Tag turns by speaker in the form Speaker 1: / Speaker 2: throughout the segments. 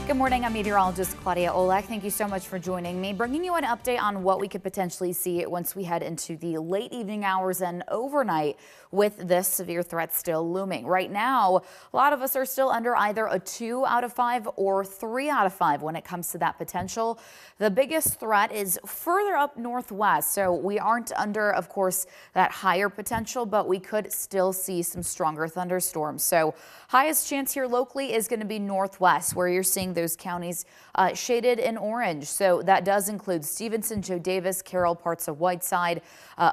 Speaker 1: Good morning, I'm meteorologist Claudia Olech. Thank you so much for joining me, bringing you an update on what we could potentially see once we head into the late evening hours and overnight with this severe threat still looming. Right now, a lot of us are still under either a 2 out of 5 or 3 out of 5 when it comes to that potential. The biggest threat is further up northwest, so we aren't under, of course, that higher potential, but we could still see some stronger thunderstorms. So highest chance here locally is going to be northwest, where you're seeing those counties shaded in orange. So that does include Stevenson, Joe Davis, Carroll, parts of Whiteside,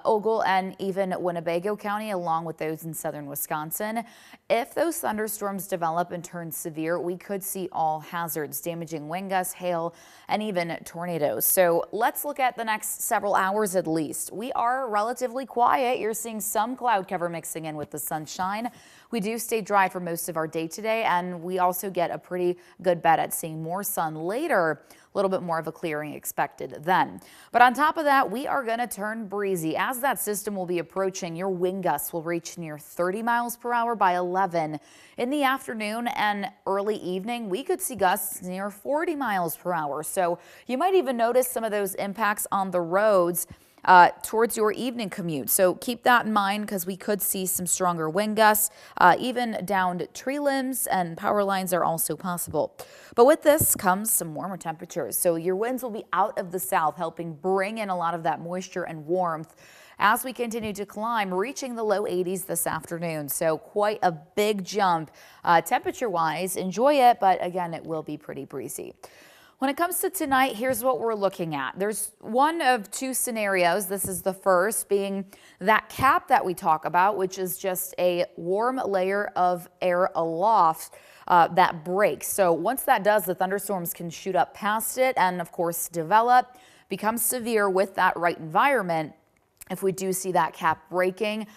Speaker 1: Ogle, and even Winnebago County, along with those in southern Wisconsin. If those thunderstorms develop and turn severe, we could see all hazards, damaging wind gusts, hail, and even tornadoes. So let's look at the next several hours at least. We are relatively quiet. You're seeing some cloud cover mixing in with the sunshine. We do stay dry for most of our day today, and we also get a pretty good bet at seeing more sun later. A little bit more of a clearing expected then. But on top of that, we are going to turn breezy. As that system will be approaching, your wind gusts will reach near 30 miles per hour by 11. In the afternoon and early evening, we could see gusts near 40 miles per hour. So you might even notice some of those impacts on the roads towards your evening commute. So keep that in mind, because we could see some stronger wind gusts, even downed tree limbs, and power lines are also possible. But with this comes some warmer temperatures. So your winds will be out of the south, helping bring in a lot of that moisture and warmth as we continue to climb, reaching the low 80s this afternoon. So quite a big jump temperature wise. Enjoy it, but again, it will be pretty breezy. When it comes to tonight, here's what we're looking at. There's one of two scenarios. This is the first, being that cap that we talk about, which is just a warm layer of air aloft that breaks. So once that does, the thunderstorms can shoot up past it and, of course, develop, become severe with that right environment. If we do see that cap breaking,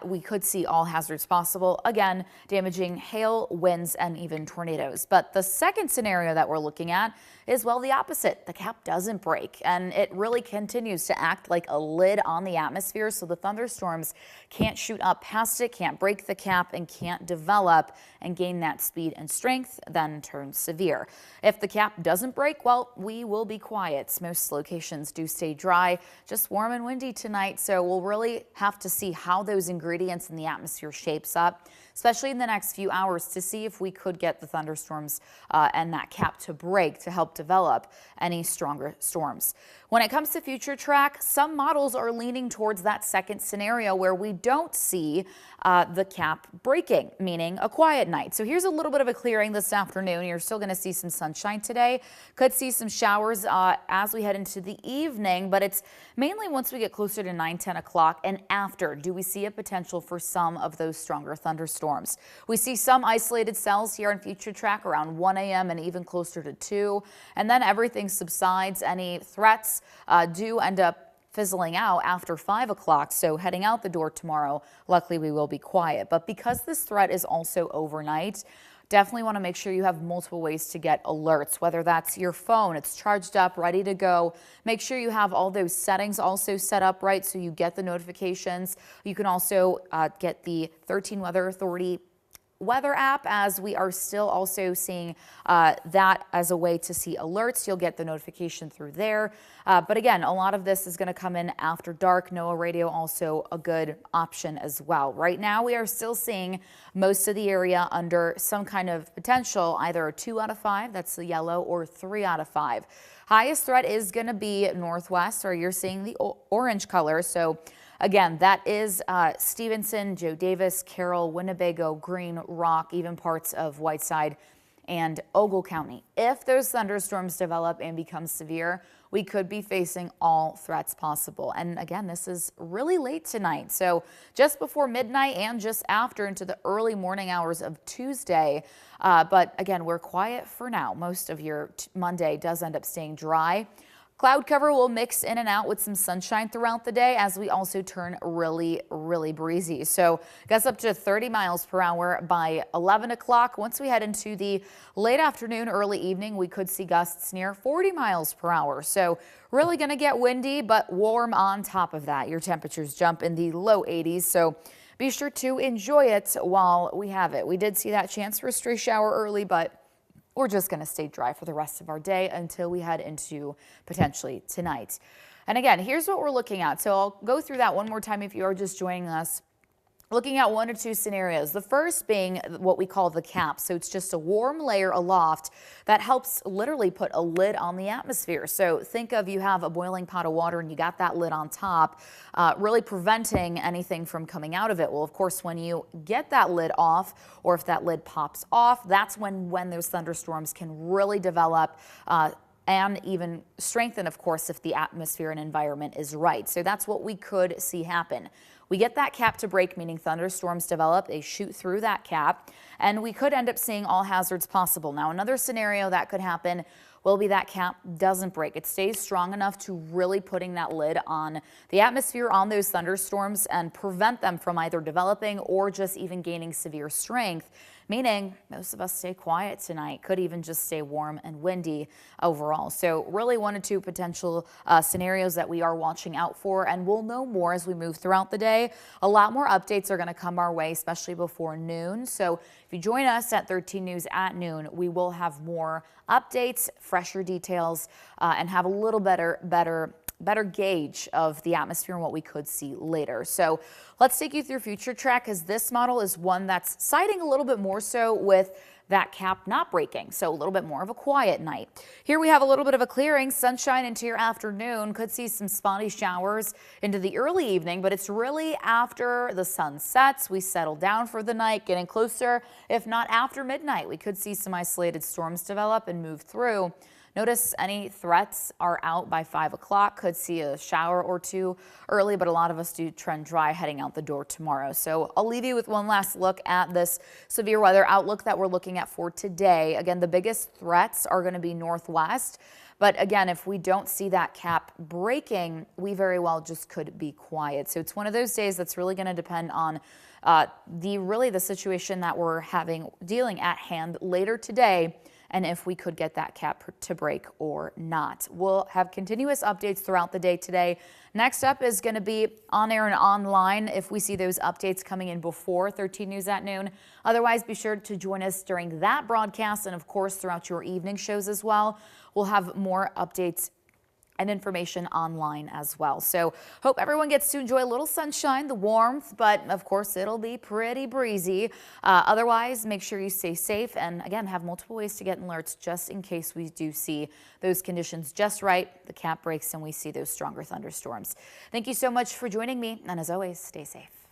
Speaker 1: we could see all hazards possible, again, damaging hail, winds, and even tornadoes. But the second scenario that we're looking at is, well, the opposite. The cap doesn't break, and it really continues to act like a lid on the atmosphere, so the thunderstorms can't shoot up past it, can't break the cap, and can't develop and gain that speed and strength, then turn severe. If the cap doesn't break, well, we will be quiet. Most locations do stay dry, just warm and windy tonight. So we'll really have to see how those ingredients in the atmosphere shapes up, especially in the next few hours, to see if we could get the thunderstorms and that cap to break to help develop any stronger storms. When it comes to future track, some models are leaning towards that second scenario where we don't see the cap breaking, meaning a quiet night. So here's a little bit of a clearing this afternoon. You're still going to see some sunshine today. Could see some showers as we head into the evening, but it's mainly once we get closer to 9-10 o'clock and after do we see a potential for some of those stronger thunderstorms. We see some isolated cells here in future track around 1 a.m. and even closer to 2, and then everything subsides. Any threats do end up fizzling out after 5 o'clock. So heading out the door tomorrow, luckily we will be quiet. But because this threat is also overnight, definitely want to make sure you have multiple ways to get alerts, whether that's your phone, it's charged up, ready to go. Make sure you have all those settings also set up right so you get the notifications. You can also get the 13 Weather Authority weather app, as we are still also seeing that as a way to see alerts. You'll get the notification through there. But again, a lot of this is going to come in after dark. NOAA radio also a good option as well. Right now, we are still seeing most of the area under some kind of potential, either a 2 out of 5, that's the yellow, or 3 out of 5. Highest threat is going to be northwest, or you're seeing the orange color. So again, that is Stevenson, Joe Davis, Carroll, Winnebago, Green, Rock, even parts of Whiteside and Ogle County. If those thunderstorms develop and become severe, we could be facing all threats possible. And again, this is really late tonight. So just before midnight and just after into the early morning hours of Tuesday. But again, we're quiet for now. Most of your Monday does end up staying dry. Cloud cover will mix in and out with some sunshine throughout the day as we also turn really, really breezy. So gusts up to 30 miles per hour by 11 o'clock. Once we head into the late afternoon, early evening, we could see gusts near 40 miles per hour. So really going to get windy, but warm on top of that. Your temperatures jump in the low 80s. So be sure to enjoy it while we have it. We did see that chance for a stray shower early, but we're just going to stay dry for the rest of our day until we head into potentially tonight. And again, here's what we're looking at. So I'll go through that one more time if you are just joining us. Looking at one or two scenarios. The first being what we call the cap. So it's just a warm layer aloft that helps literally put a lid on the atmosphere. So think of you have a boiling pot of water and you got that lid on top, really preventing anything from coming out of it. Well, of course, when you get that lid off, or if that lid pops off, that's when those thunderstorms can really develop, and even strengthen, of course, if the atmosphere and environment is right. So that's what we could see happen. We get that cap to break, meaning thunderstorms develop, they shoot through that cap, and we could end up seeing all hazards possible. Now, another scenario that could happen will be that cap doesn't break. It stays strong enough to really putting that lid on the atmosphere, on those thunderstorms, and prevent them from either developing or just even gaining severe strength, meaning most of us stay quiet tonight, could even just stay warm and windy overall. So really one or two potential scenarios that we are watching out for, and we'll know more as we move throughout the day. A lot more updates are going to come our way, especially before noon. So if you join us at 13 News at noon, we will have more updates, fresher details, and have a little better gauge of the atmosphere and what we could see later. So let's take you through future track, as this model is one that's siding a little bit more so with that cap not breaking, so a little bit more of a quiet night. Here we have a little bit of a clearing, sunshine into your afternoon, could see some spotty showers into the early evening, but it's really after the sun sets, we settle down for the night, getting closer, if not after midnight, we could see some isolated storms develop and move through. Notice any threats are out by 5 o'clock. Could see a shower or two early, but a lot of us do trend dry heading out the door tomorrow. So I'll leave you with one last look at this severe weather outlook that we're looking at for today. Again, the biggest threats are going to be northwest. But again, if we don't see that cap breaking, we very well just could be quiet. So it's one of those days that's really going to depend on the situation that we're dealing at hand later today, and if we could get that cap to break or not. We'll have continuous updates throughout the day today. Next up is going to be on air and online if we see those updates coming in before 13 News at noon. Otherwise, be sure to join us during that broadcast and, of course, throughout your evening shows as well. We'll have more updates and information online as well. So hope everyone gets to enjoy a little sunshine, the warmth, but of course it'll be pretty breezy. Otherwise, make sure you stay safe, and again, have multiple ways to get alerts just in case we do see those conditions just right, the cap breaks, and we see those stronger thunderstorms. Thank you so much for joining me, and as always, stay safe.